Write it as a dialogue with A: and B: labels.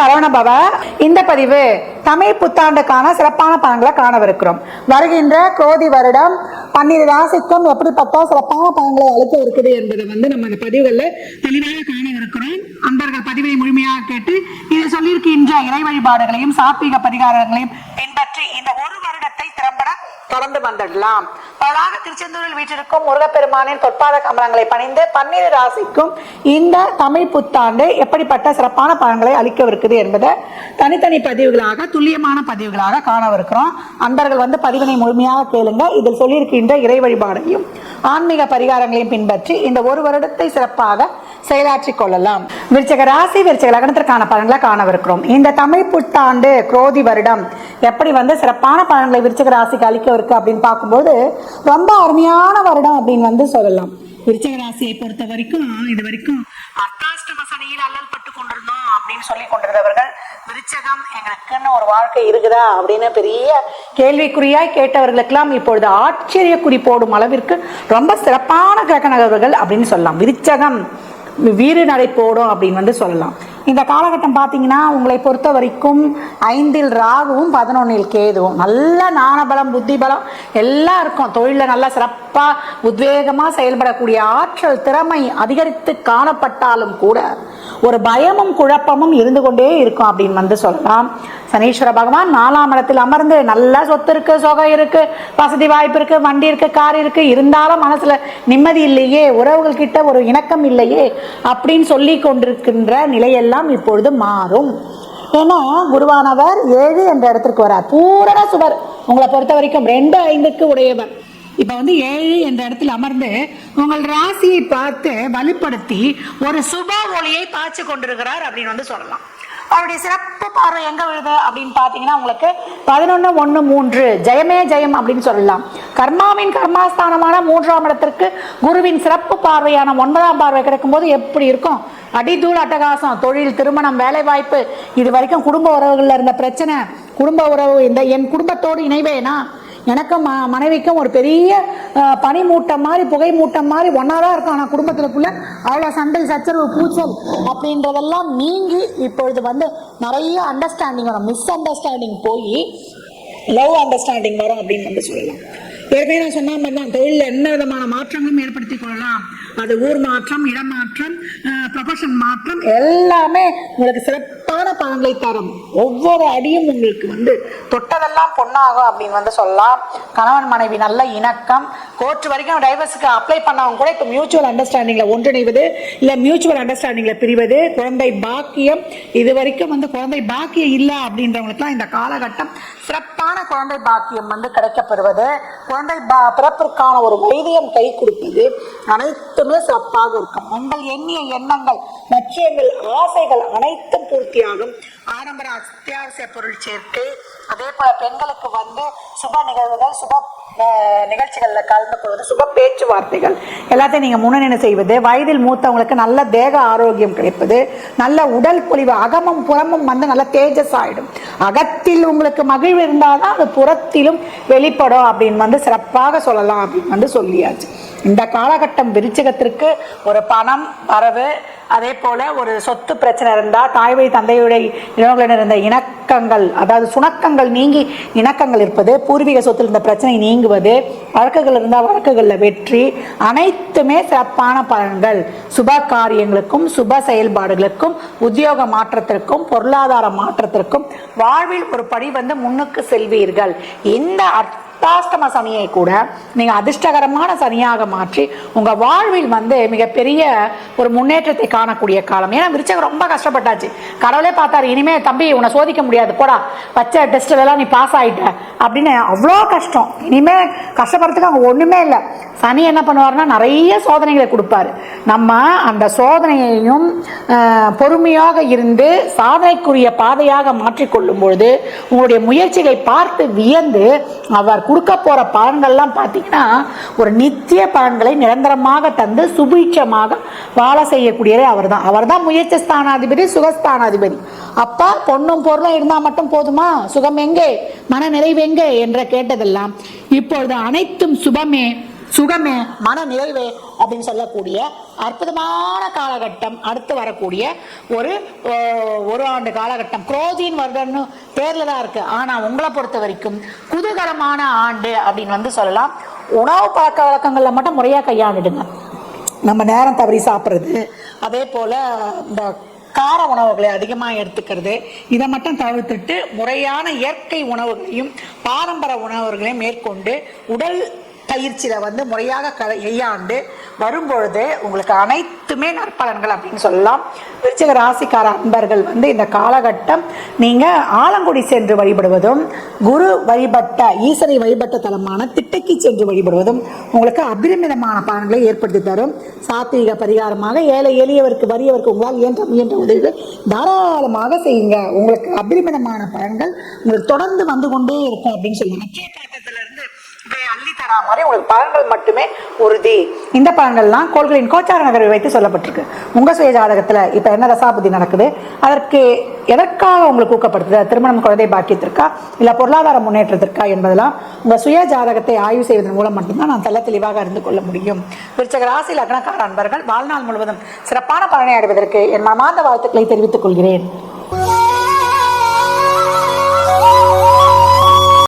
A: சரவணபவ. இந்த பதிவு தமிழ் புத்தாண்டுக்கான சிறப்பான பலன்களை காணவிருக்கிறோம். வருகின்ற குரோதி வருடம் 12 ராசிக்கும் எப்படிப்பட்ட சிறப்பான பலன்களை அளிக்க இருக்குது என்பதை நம்ம இந்த பதிவுகளில் தெளிவாக காணவிருக்கிறோம். அன்பர்கள் பதிவை முழுமையாக கேட்டு இது சொல்லியிருக்கின்ற இறை வழிபாடுகளையும் சாத்வீக பரிகாரங்களையும் பின்பற்றி இந்த ஒரு வருடத்தை திறம்பட தொடர்ந்து வந்துடலாம். பலராக திருச்செந்தூரில் வீற்றிருக்கும் முருகப்பெருமானின் பொற்பாத கமலங்களை பணிந்து 12 ராசிக்கும் இந்த தமிழ் புத்தாண்டு எப்படிப்பட்ட சிறப்பான பலன்களை அளிக்கவிருக்குது என்பதை தனித்தனி பதிவுகளாக துல்லியமான பதிவுகளாக காணவிருக்கிறோம். அன்பர்கள் பதிவினை முழுமையாக கேளுங்க. இதில் சொல்லியிருக்கின்ற இறை வழிபாடையும் ஆன்மீக பரிகாரங்களையும் பின்பற்றி இந்த ஒரு வருடத்தை சிறப்பாக செயலாற்றிக் கொள்ளலாம். விருச்சிக ராசி விருச்சிக லக்னத்திற்கான பலன்களை காணவிருக்கிறோம். இந்த தமிழ் புத்தாண்டு குரோதி வருடம் எப்படி சிறப்பான பலன்களை விருச்சிக ராசிக்கு அளிக்க இருக்கு அப்படின்னு பார்க்கும்போது ரொம்ப அருமையான வருடம் அப்படின்னு சொல்லலாம். விருச்சிக ராசியை பொறுத்த வரைக்கும் இது வரைக்கும் அர்த்தாஷ்டம சனியில் அல்லல் பட்டு கொண்டிருந்தோம் அப்படின்னு சொல்லி கொண்டிருந்தவர்கள் விருச்சகம் எங்களுக்குன்னு ஒரு வாழ்க்கை இருக்குதா அப்படின்னு பெரிய கேள்விக்குறியாய் கேட்டவர்களுக்கெல்லாம் இப்பொழுது ஆச்சரியக்குறி போடும் அளவிற்கு ரொம்ப சிறப்பான கிரக நகர்வுகள் அப்படின்னு சொல்லலாம். விருச்சகம் வீறு நடை போடும் அப்படின்னு சொல்லலாம். இந்த காலகட்டம் பார்த்தீங்கன்னா உங்களை பொறுத்த வரைக்கும் 5ல் ராகுவும் 11ல் கேதுவும் நல்ல ஞானபலம் புத்தி பலம் எல்லாம் இருக்கும். தொழிலில் நல்லா சிறப்பாக உத்வேகமாக செயல்படக்கூடிய ஆற்றல் திறமை அதிகரித்து காணப்பட்டாலும் கூட ஒரு பயமும் குழப்பமும் இருந்து கொண்டே இருக்கும் அப்படின்னு சொல்லலாம். சனீஸ்வர பகவான் 4ஆம் இடத்தில் அமர்ந்து நல்ல சொத்து இருக்கு, சொகம் இருக்கு, வசதி வாய்ப்பு இருக்கு, வண்டி இருக்கு, கார் இருக்கு, இருந்தாலும் மனசுல நிம்மதி இல்லையே, உறவுகள் கிட்ட ஒரு இணக்கம் இல்லையே அப்படின்னு சொல்லி கொண்டிருக்கின்ற நிலையெல்லாம் இப்பொழுது மாறும். ஏன்னா குருவானவர் 7 என்ற இடத்திற்கு வரார். பூரண சுவர் உங்களை பொறுத்த வரைக்கும் 2-5க்கு உடையவர். இப்ப 7 என்ற இடத்தில் அமர்ந்து உங்கள் ராசியை பார்த்து வலுப்படுத்தி ஒரு சுப ஒளியை பாய்ச்சி கொண்டிருக்கிறார் அப்படின்னு சொல்லலாம். அவருடைய சிறப்பு பார்வை எங்க விழுது அப்படின்னு பாத்தீங்கன்னா உங்களுக்கு 11-1-3 ஜெயமே ஜெயம் அப்படின்னு சொல்லலாம். கர்மாவின் கர்மாஸ்தானமான 3ஆம் இடத்திற்கு குருவின் சிறப்பு பார்வையான 9ஆம் பார்வை கிடைக்கும் போது எப்படி இருக்கும்? அடிதூள் அட்டகாசம். தொழில், திருமணம், வேலை வாய்ப்பு, இது வரைக்கும் குடும்ப உறவுகள்ல இருந்த பிரச்சனை, குடும்ப உறவு இந்த என் குடும்பத்தோடு இணைவேனா, எனக்கும் மனைவிக்கும் ஒரு பெரிய பனி மூட்டம் மாதிரி புகை மூட்டம் மாதிரி ஒன்னாதான் இருக்கும். ஆனால் குடும்பத்துக்குள்ள அவ்வளோ சண்டை சச்சரவு பூச்சல் அப்படின்றதெல்லாம் நீங்கி இப்பொழுது நிறைய அண்டர்ஸ்டாண்டிங் வரும். மிஸ் அண்டர்ஸ்டாண்டிங் போய் லவ் அண்டர்ஸ்டாண்டிங் வரும் அப்படின்னு சொல்லலாம். ஏற்கனவே நான் சொன்ன மாதிரி தான் தொழிலில் என்ன விதமான மாற்றங்களும் ஏற்படுத்திக் கொள்ளலாம். அது ஊர் மாற்றம், இடம் மாற்றம், ப்ரொஃபஷன் மாற்றம் எல்லாமே உங்களுக்கு சிறப்பான பலன்களை தரும். ஒவ்வொரு அடியும் உங்களுக்கு தொட்டதெல்லாம் பொண்ணாகும் அப்படின்னு சொல்லலாம். கணவன் மனைவி நல்ல இணக்கம், கோர்ட் வரைக்கும் டைவர்ஸுக்கு அப்ளை பண்ணவங்க கூட இப்போ மியூச்சுவல் அண்டர்ஸ்டாண்டிங்ல ஒன்றிணைவது, இல்லை மியூச்சுவல் அண்டர்ஸ்டாண்டிங்ல பிரிவது, குழந்தை பாக்கியம், இது வரைக்கும் குழந்தை பாக்கியம் இல்லை அப்படின்றவங்களுக்குலாம் இந்த காலகட்டம் சிறப்பான குழந்தை பாக்கியம் கிடைக்கப்பெறுவது, குழந்தை பிறப்பிற்கான ஒரு வைத்தியம் கை கொடுப்பது அனைத்துமே சிறப்பாக இருக்கும். உங்கள் எண்ணிய எண்ணங்கள், லட்சியங்கள், ஆசைகள் அனைத்தும் பூர்த்தியாகும். ஆடம்பர அத்தியாவசிய பொருள் சேர்க்கை, அதே போல பெண்களுக்கு சுப நிகழ்வுகள், சுப நிகழ்ச்சிகளில் கலந்து கொள்வது, சுப பேச்சுவார்த்தைகள் எல்லாத்தையும் நீங்க முன்னணி செய்வது, வயதில் மூத்தவங்களுக்கு நல்ல தேக ஆரோக்கியம் கிடைப்பது, நல்ல உடல் பொலிவு, அகமும் புறமும் நல்ல தேஜஸ் ஆயிடும். அகத்தில் உங்களுக்கு மகிழ்வு இருந்தால்தான் அது புறத்திலும் வெளிப்படும் அப்படின்னு சிறப்பாக சொல்லலாம் அப்படின்னு சொல்லியாச்சு. இந்த காலகட்டம் விருச்சிகத்திற்கு ஒரு பணம் வரவு, அதே போல ஒரு சொத்து பிரச்சனை இருந்தால் தாய் வழி தந்தையுடைய இனங்களுடன் இருந்த இணக்கங்கள், அதாவது சுணக்கங்கள் நீங்கி இணக்கங்கள் இருப்பது, பூர்வீக சொத்தில் இருந்த பிரச்சனை நீங்குவது, வழக்குகள் இருந்தால் வழக்குகளில் வெற்றி, அனைத்துமே சிறப்பான பலன்கள். சுப காரியங்களுக்கும் சுப செயல்பாடுகளுக்கும் உத்தியோக மாற்றத்திற்கும் பொருளாதார மாற்றத்திற்கும் வாழ்வில் ஒரு படி முன்னுக்கு செல்வீர்கள். இந்த அஷ்டாஷ்டம சனியை கூட நீங்க அதிர்ஷ்டகரமான சனியாக மாற்றி உங்க வாழ்வில் மிகப்பெரிய ஒரு முன்னேற்றத்தை காணக்கூடிய காலம். ஏன்னா விருச்சகம் ரொம்ப கஷ்டப்பட்டாச்சு. கடவுளே பார்த்தாரு, இனிமே தம்பி உன்னை சோதிக்க முடியாது, போடா வச்ச டெஸ்ட்ல எல்லாம் நீ பாஸ் ஆயிட்ட அப்படின்னு. அவ்வளோ கஷ்டம், இனிமே கஷ்டப்படுறதுக்கு அவங்க ஒண்ணுமே இல்லை. சனி என்ன பண்ணுவாருன்னா நிறைய சோதனைகளை கொடுப்பாரு. நம்ம அந்த சோதனையையும் பொறுமையாக இருந்து சாதனைக்குரிய பாதையாக மாற்றிக்கொள்ளும் பொழுது உங்களுடைய முயற்சிகளை பார்த்து வியந்து அவர் கொடுக்க போற பலன்கள்லாம் பார்த்தீங்கன்னா ஒரு நித்திய பலன்களை நிரந்தரமாக தந்து சுபீட்சமாக வாழ செய்யக்கூடியதே அவர்தான் முயற்சி ஸ்தானாதிபதி, சுகஸ்தானாதிபதி. அப்பா பொண்ணும் பொருளும் இருந்தா மட்டும் போதுமா, சுகம் எங்கே, மன நிறைவு எங்கே என்ற கேட்டதெல்லாம் இப்பொழுது அனைத்தும் சுபமே சுகமே, மன நிறைவே அப்படின்னு சொல்லக்கூடிய அற்புதமான காலகட்டம் அடுத்து வரக்கூடிய ஒரு ஆண்டு காலகட்டம். குரோதின் வருடம்னு பேர்ல தான் இருக்கு, ஆனா உங்களை பொறுத்த வரைக்கும் குதூகலமான ஆண்டு அப்படின்னு வந்து சொல்லலாம். உணவு பழக்க வழக்கங்கள்ல மட்டும் முறையா கையாண்டுடுங்க. நம்ம நேரம் தவறி சாப்பிட்றது, அதே போல இந்த கார உணவுகளை அதிகமாக எடுத்துக்கிறது, இதை மட்டும் தவிர்த்துட்டு முறையான இயற்கை உணவுகளையும் பாரம்பரிய உணவுகளையும் மேற்கொண்டு உடல் பயிற்சியில வந்து முறையாக கையாண்டு வரும்பொழுது உங்களுக்கு அனைத்துமே நற்பலன்கள் அப்படின்னு சொல்லலாம். விருச்சிக ராசிக்கார அன்பர்கள் வந்து இந்த காலகட்டம் நீங்க ஆலங்குடி சென்று வழிபடுவதும், குரு வழிபட்ட ஈசனை வழிபட்ட தலமான திட்டைக்கு சென்று வழிபடுவதும் உங்களுக்கு அபரிமிதமான பலன்களை ஏற்படுத்தி தரும். சாத்வீக பரிகாரமாக ஏழை எளியவருக்கு வறியவருக்கு உங்களால் இயன்ற உதவிகள் தாராளமாக செய்யுங்க. உங்களுக்கு அபரிமிதமான பலன்கள் உங்களுக்கு தொடர்ந்து வந்து கொண்டே இருக்கும் அப்படின்னு சொல்லலாம். அள்ளி தரா மாதிரி உங்களுக்கு பலன்கள் மட்டுமே உறுதி. இந்த பலன்கள்லாம் கோள்களின் கோச்சார நகரை வைத்து சொல்லப்பட்டிருக்கு. உங்க சுய ஜாதகத்துல இப்ப என்ன தசாபுத்தி நடக்குது, அதற்கு எதற்காக உங்களுக்கு ஊக்கப்படுத்துது, திருமணம், குழந்தை பாக்கியத்திற்கா இல்ல பொருளாதார முன்னேற்றத்திற்கா என்பதெல்லாம் உங்க சுய ஜாதகத்தை ஆய்வு செய்வதன் மூலம் மட்டும்தான் நான் தெள்ள தெளிவாக அறிந்து கொள்ள முடியும். விருச்சிக ராசி லக்னக்கார அன்பர்கள் வாழ்நாள் முழுவதும் சிறப்பான பலனை அடைவதற்கு என் மனமார்ந்த வாழ்த்துக்களை தெரிவித்துக் கொள்கிறேன்.